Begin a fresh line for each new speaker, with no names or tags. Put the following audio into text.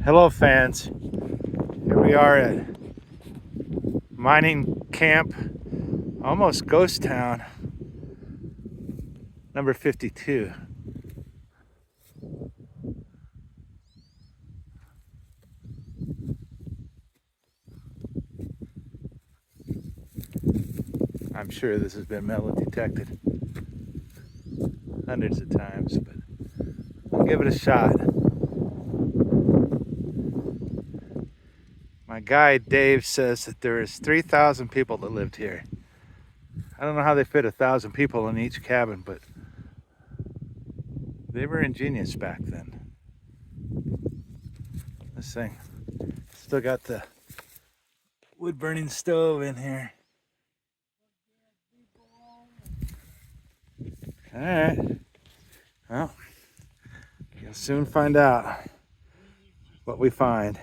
Hello fans, here we are at mining camp, almost ghost town, number 52. I'm sure this has been metal detected hundreds of times, but I'll give it a shot. My guide Dave says that there is 3,000 people that lived here. I don't know how they fit 1,000 people in each cabin, but they were ingenious back then. This thing still got the wood burning stove in here. All right, well, you'll soon find out what we find.